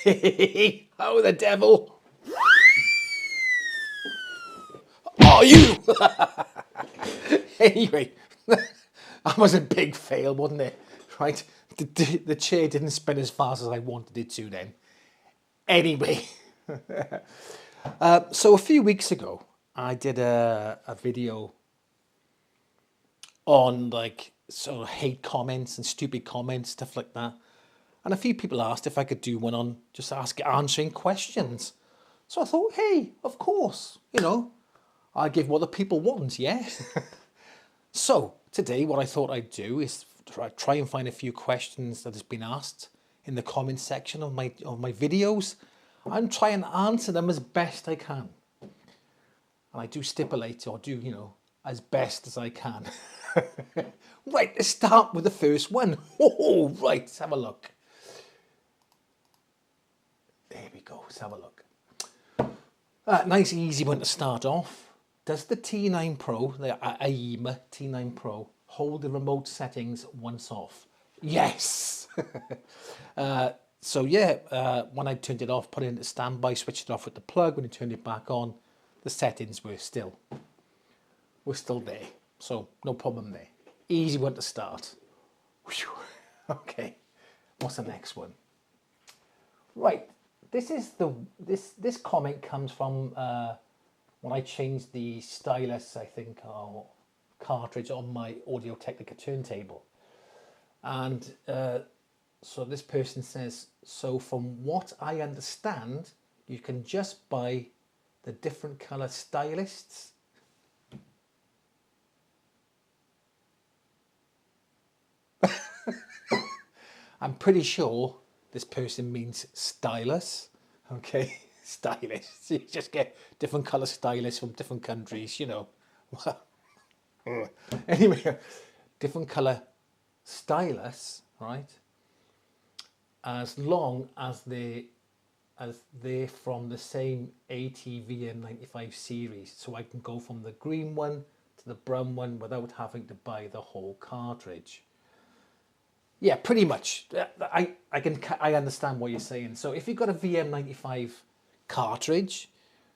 Oh, the devil. Are you? Anyway, that was a big fail, wasn't it? Right? The chair didn't spin as fast as I wanted it to then. Anyway, so a few weeks ago, I did a video on like sort of hate comments and stupid comments, stuff like that. And a few people asked if I could do one on just answering questions. So I thought, hey, of course, I give what the people want, yeah? So today what I thought I'd do is try and find a few questions that has been asked in the comment section of my videos and try and answer them as best I can. And I do stipulate or do, as best as I can. Right, let's start with the first one. Oh, right, let's have a look. There we go, let's have a look. Nice easy one to start off. Does the T9 Pro, the AIMA T9 Pro, hold the remote settings once off? Yes! So yeah, when I turned it off, put it into standby, switched it off with the plug, when I turned it back on, the settings were still there. So no problem there. Easy one to start. Whew. Okay, what's the next one? Right, this comment comes from when I changed the stylus, I think, or cartridge on my Audio Technica turntable. And so this person says, so from what I understand, you can just buy the different color stylists. I'm pretty sure this person means stylus, okay? Stylists. You just get different color stylists from different countries, Anyway, different color stylus, right? As long as they're from the same ATVM95 series. So I can go from the green one to the brown one without having to buy the whole cartridge. Yeah, pretty much. I understand what you're saying. So if you've got a VM95 cartridge,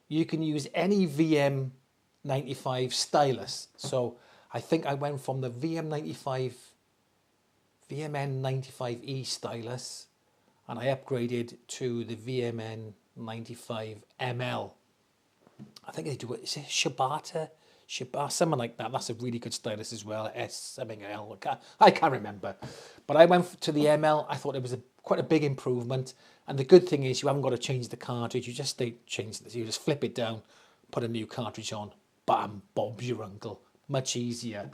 you can use any VM95 stylus. So I think I went from the VMN95E stylus, and I upgraded to the VMN95ML. I think they do it. Is it Shibata, something like that. That's a really good stylus as well. Something L. I can't remember. But I went to the ML. I thought it was quite a big improvement. And the good thing is you haven't got to change the cartridge. You just change this. You just flip it down, put a new cartridge on. Bam, Bob's your uncle. Much easier.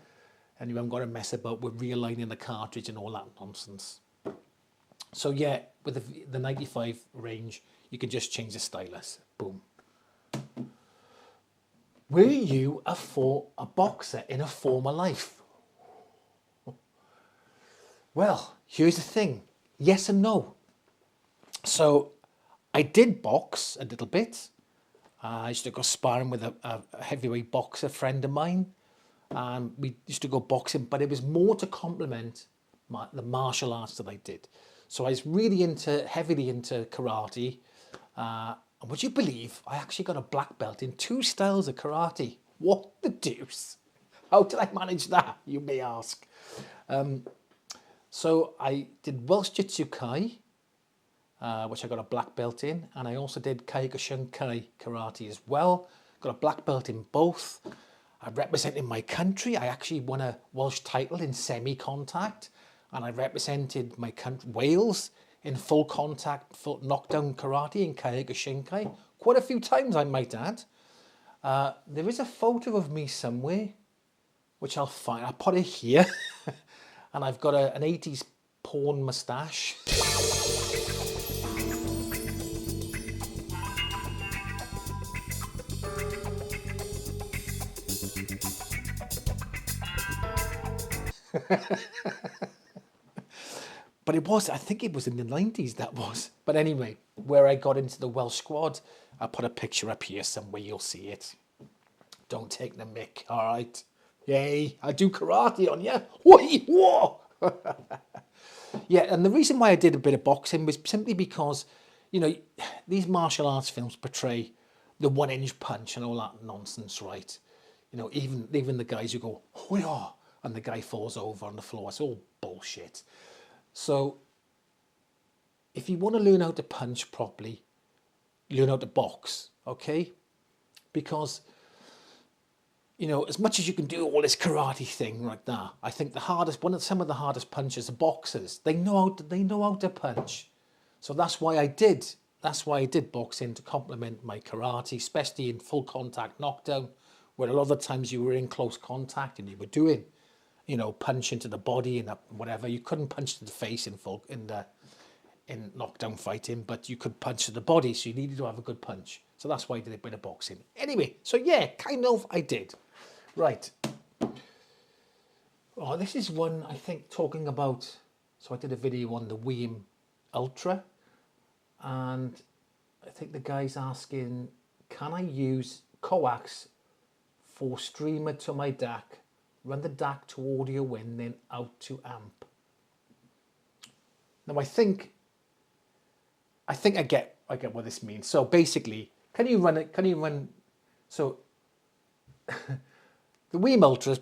And you haven't got to mess about with realigning the cartridge and all that nonsense. So yeah, with the 95 range, you can just change the stylus. Boom. Were you a boxer in a former life? Well, here's the thing. Yes and no. So I did box a little bit. I used to go sparring with a heavyweight boxer friend of mine. We used to go boxing, but it was more to complement the martial arts that I did. So I was really heavily into karate. And would you believe I actually got a black belt in 2 styles of karate? What the deuce? How did I manage that, you may ask? So I did Welsh Jitsu Kai, which I got a black belt in, and I also did Kyokushinkai karate as well. Got a black belt in both. I represented my country. I actually won a Welsh title in semi-contact, and I represented my country, Wales, in full contact, full knockdown karate in Kyokushinkai. Quite a few times, I might add. There is a photo of me somewhere, which I'll find. I'll put it here. And I've got an 80s porn moustache. But I think it was in the 90s that was. But anyway, where I got into the Welsh squad, I'll put a picture up here somewhere, you'll see it. Don't take the mick, all right? Yay, I do karate on you. Whoa! Yeah, and the reason why I did a bit of boxing was simply because you know, these martial arts films portray the 1 inch punch and all that nonsense, right? You know, even the guys who go, oh yeah, and the guy falls over on the floor. It's all bullshit. So if you want to learn how to punch properly, learn how to box, okay? Because, you know, as much as you can do all this karate thing like that, I think some of the hardest punchers are boxers. They know how to punch. So that's why I did boxing, to complement my karate, especially in full contact knockdown, where a lot of the times you were in close contact and you were doing, you know, punch into the body and whatever. You couldn't punch to the face in knockdown fighting, but you could punch to the body, so you needed to have a good punch. So that's why I did a bit of boxing. Anyway, so yeah, kind of I did. Right. Oh, this is one, I think, talking about, so I did a video on the Weem Ultra, and I think the guy's asking, can I use coax for streamer to my DAC, run the DAC to audio in, then out to amp? Now I think I get what this means. So basically, so the Weem Ultras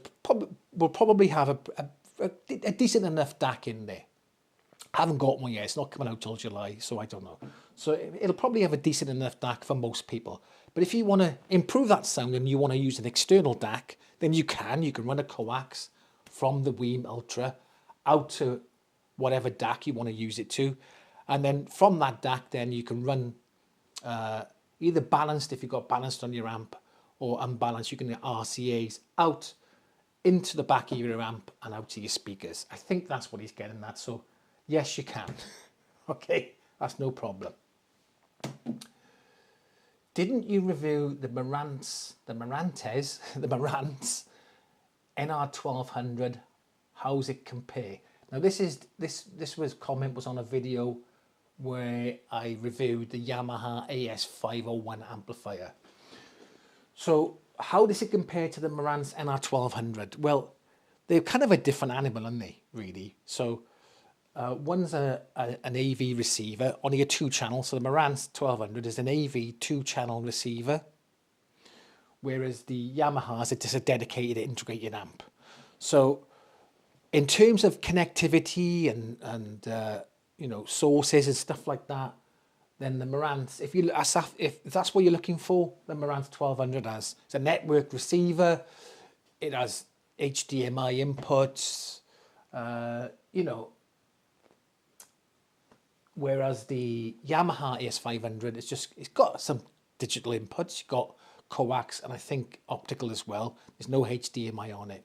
will probably have a decent enough DAC in there. I haven't got one yet. It's not coming out till July, so I don't know. So it'll probably have a decent enough DAC for most people. But if you want to improve that sound and you want to use an external DAC, then you can. You can run a coax from the Weem Ultra out to whatever DAC you want to use it to. And then from that DAC, then you can run either balanced, if you've got balanced on your amp, or unbalanced. You can get RCAs out into the back of your amp and out to your speakers. I think that's what he's getting at. So yes, you can. Okay, that's no problem. Didn't you review the Marantz NR1200? How's it compare? Now this comment was on a video where I reviewed the Yamaha AS501 amplifier. So how does it compare to the Marantz NR1200? Well, they're kind of a different animal, aren't they, really? So one's an AV receiver, only a 2-channel. So the Marantz 1200 is an AV 2-channel receiver, whereas the Yamaha's just a dedicated integrated amp. So in terms of connectivity and you know, sources and stuff like that, then the Marantz, if that's what you're looking for, the Marantz 1200 has. It's a network receiver. It has HDMI inputs, you know, whereas the Yamaha AS500, it's got some digital inputs. You've got coax and I think optical as well. There's no HDMI on it.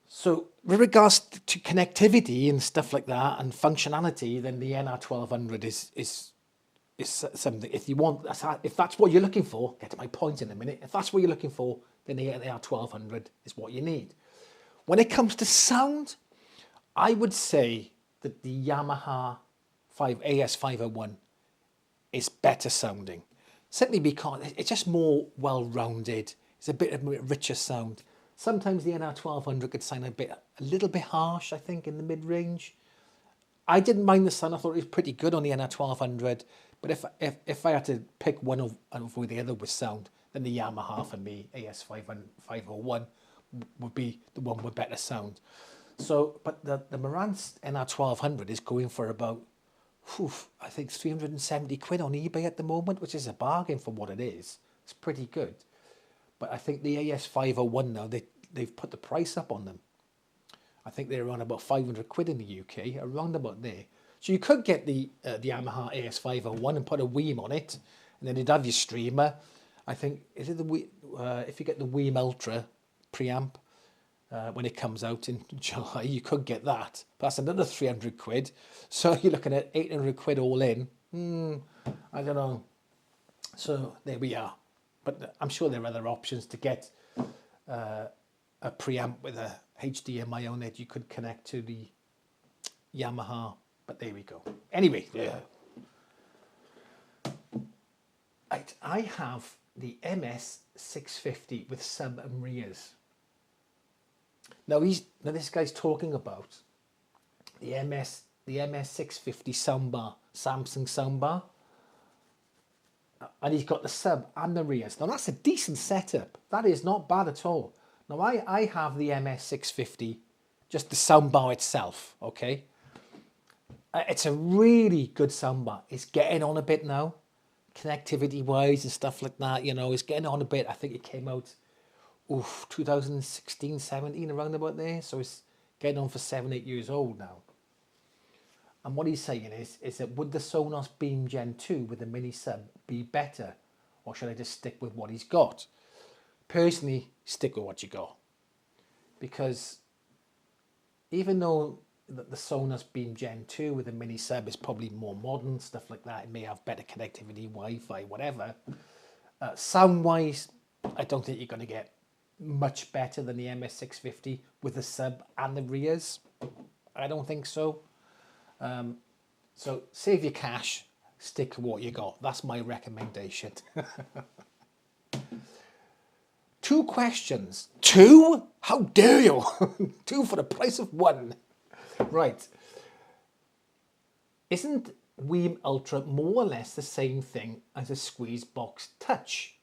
So with regards to connectivity and stuff like that and functionality, then the NR1200 is something. If that's what you're looking for, get to my point in a minute. If that's what you're looking for, then the NR1200 is what you need. When it comes to sound, I would say that the Yamaha AS501 is better sounding. Simply because it's just more well-rounded. It's a bit of a richer sound. Sometimes the NR1200 could sound a little bit harsh, I think, in the mid-range. I didn't mind the sound. I thought it was pretty good on the NR1200. But if I had to pick one over the other with sound, then the Yamaha for me, AS501, would be the one with better sound. So, but the Marantz NR1200 is going for about, I think 370 quid on eBay at the moment, which is a bargain for what it is. It's pretty good. But I think the AS501 now, they've put the price up on them. I think they're around about 500 quid in the UK, around about there. So you could get the Yamaha AS501 and put a Weem on it, and then you'd have your streamer. I think, is it if you get the Weem Ultra preamp, when it comes out in July, you could get that. But that's another 300 quid. So you're looking at 800 quid all in. I don't know. So there we are. But I'm sure there are other options to get a preamp with a HDMI on it. You could connect to the Yamaha, but there we go. Anyway, yeah. I have the MS650 with sub and rears. Now this guy's talking about the MS the MS650 soundbar, Samsung soundbar, and he's got the sub and the rears. Now that's a decent setup. That is not bad at all. Now I have the MS650, just the soundbar itself, okay? It's a really good soundbar. It's getting on a bit now, connectivity wise and stuff like that, you know, it's getting on a bit. I think it came out 2016, 17, around about there. So it's getting on for 7-8 years old now. And what he's saying is that would the Sonos Beam Gen 2 with the mini sub be better, or should I just stick with what he's got? Personally, stick with what you got, because even though the Sonos Beam Gen 2 with the mini sub is probably more modern, stuff like that, it may have better connectivity, Wi-Fi, whatever. Sound-wise, I don't think you're going to get much better than the MS650 with the sub and the rears. I don't think so. So save your cash, stick to what you got. That's my recommendation. 2 questions. 2? How dare you? 2 for the price of 1. Right. Isn't Weem Ultra more or less the same thing as a Squeezebox Touch?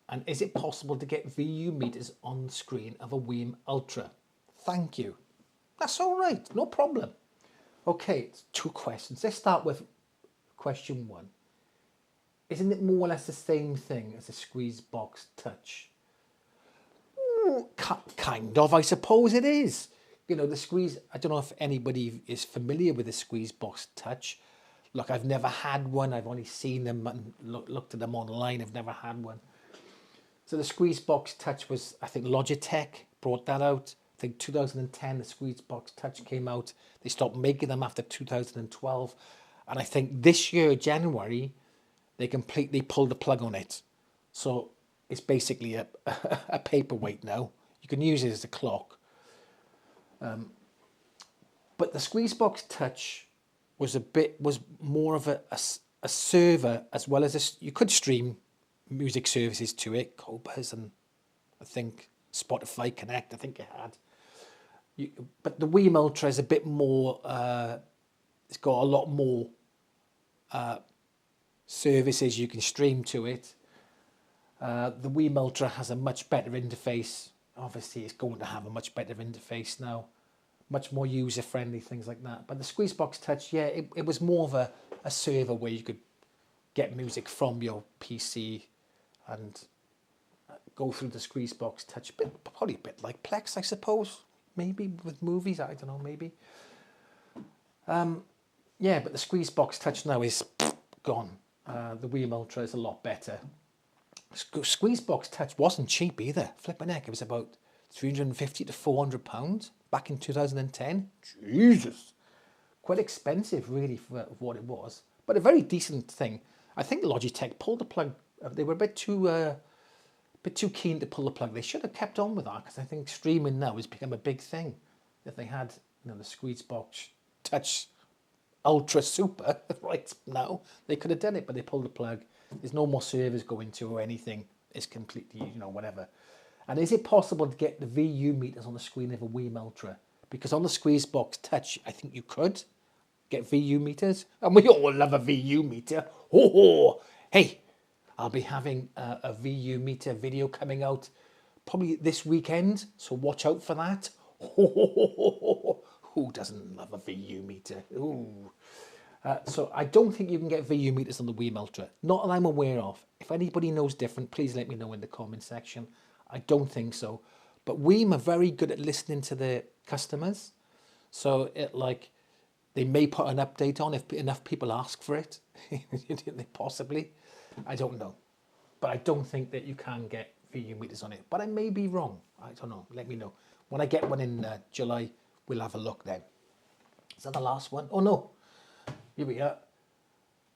And is it possible to get VU meters on the screen of a Weem Ultra? Thank you. That's all right. No problem. Okay, 2 questions. Let's start with question 1. Isn't it more or less the same thing as a Squeezebox Touch? Kind of, I suppose it is. You know, the Squeeze, I don't know if anybody is familiar with the Squeezebox Touch. Look, I've never had one. I've only seen them and looked at them online. I've never had one. So the Squeezebox Touch was, I think Logitech brought that out. I think 2010 the Squeezebox Touch came out. They stopped making them after 2012. And I think this year, January, they completely pulled the plug on it. So it's basically a paperweight now. You can use it as a clock. But the Squeezebox Touch was more of a server, as well as you could stream music services to it, Cobas and I think Spotify Connect, I think it had. But the Weem Ultra is a bit more, it's got a lot more services you can stream to it. The Weem Ultra has a much better interface. Obviously, it's going to have a much better interface now, much more user-friendly, things like that. But the Squeezebox Touch, yeah, it was more of a server where you could get music from your PC and go through the Squeezebox Touch, probably a bit like Plex, I suppose, maybe with movies, I don't know, maybe. Yeah, but the Squeezebox Touch now is gone. The Weem Ultra is a lot better. Squeezebox Touch wasn't cheap either. Flipping heck, it was about £350 to £400 back in 2010. Jesus, quite expensive really for what it was, but a very decent thing. I think Logitech pulled the plug. They were a bit too keen to pull the plug. They should have kept on with that, because I think streaming now has become a big thing. If they had, the Squeezebox Touch Ultra Super right now, they could have done it, but they pulled the plug. There's no more servers going to or anything. It's completely, whatever. And is it possible to get the VU meters on the screen of a Weem Ultra? Because on the Squeezebox Touch, I think you could get VU meters. And we all love a VU meter. Oh, hey, I'll be having a VU meter video coming out probably this weekend. So watch out for that. Who doesn't love a VU meter? Ooh. So I don't think you can get VU meters on the Weem Ultra. Not that I'm aware of. If anybody knows different, please let me know in the comment section. I don't think so. But Weem are very good at listening to their customers. So they may put an update on if enough people ask for it. Possibly. I don't know. But I don't think that you can get VU meters on it. But I may be wrong. I don't know. Let me know. When I get one in July, we'll have a look then. Is that the last one? Oh, no. Here we are.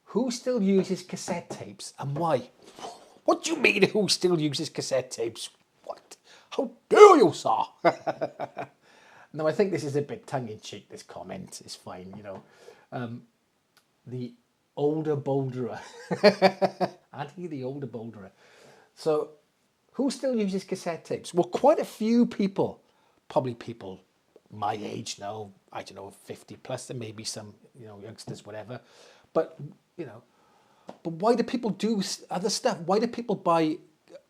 Who still uses cassette tapes and why? What do you mean, who still uses cassette tapes? What? How dare you, sir? No, I think this is a bit tongue-in-cheek, this comment. It's fine, The older boulderer. Aren't he the older boulderer? So, who still uses cassette tapes? Well, quite a few people. Probably people my age now, I don't know, 50 plus, there may be some, you know, youngsters, whatever. But, you know, but why do people do other stuff? Why do people buy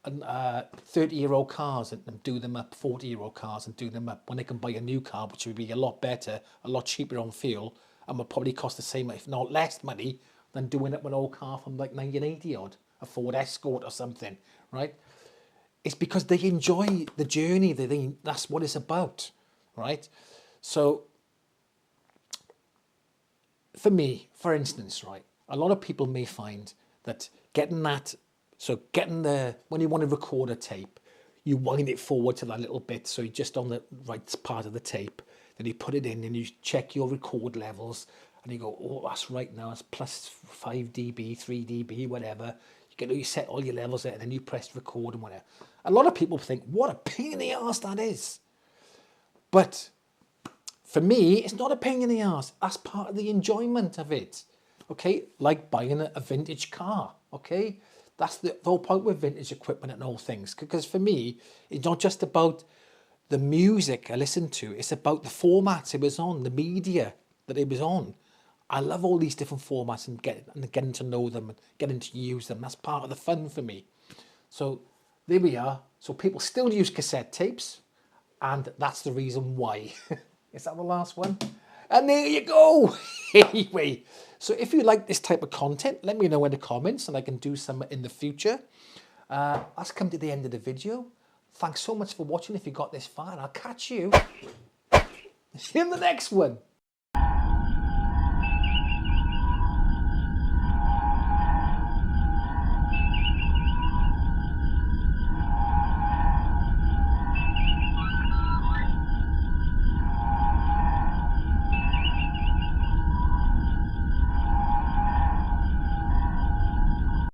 30-year-old cars and do them up, 40-year-old cars and do them up, when they can buy a new car, which would be a lot better, a lot cheaper on fuel, and would probably cost the same, if not less money, than doing up an old car from like 1980 odd, a Ford Escort or something, right? It's because they enjoy the journey. That's what it's about, right? So for me, for instance, right, a lot of people may find that getting when you want to record a tape, you wind it forward to that little bit, so you're just on the right part of the tape, then you put it in and you check your record levels, and you go, oh, that's right now, it's plus 5 dB, 3 dB, whatever. You set all your levels there, and then you press record and whatever. A lot of people think, what a pain in the arse that is. But for me, it's not a pain in the arse. That's part of the enjoyment of it. Okay, like buying a vintage car. Okay, that's the whole point with vintage equipment and all things. Because for me, it's not just about the music I listen to. It's about the formats it was on, the media that it was on. I love all these different formats and getting to know them and getting to use them. That's part of the fun for me. So there we are. So people still use cassette tapes, and that's the reason why. Is that the last one? And there you go. Anyway, so if you like this type of content, let me know in the comments and I can do some in the future. That's come to the end of the video. Thanks so much for watching if you got this far, and I'll catch you in the next one.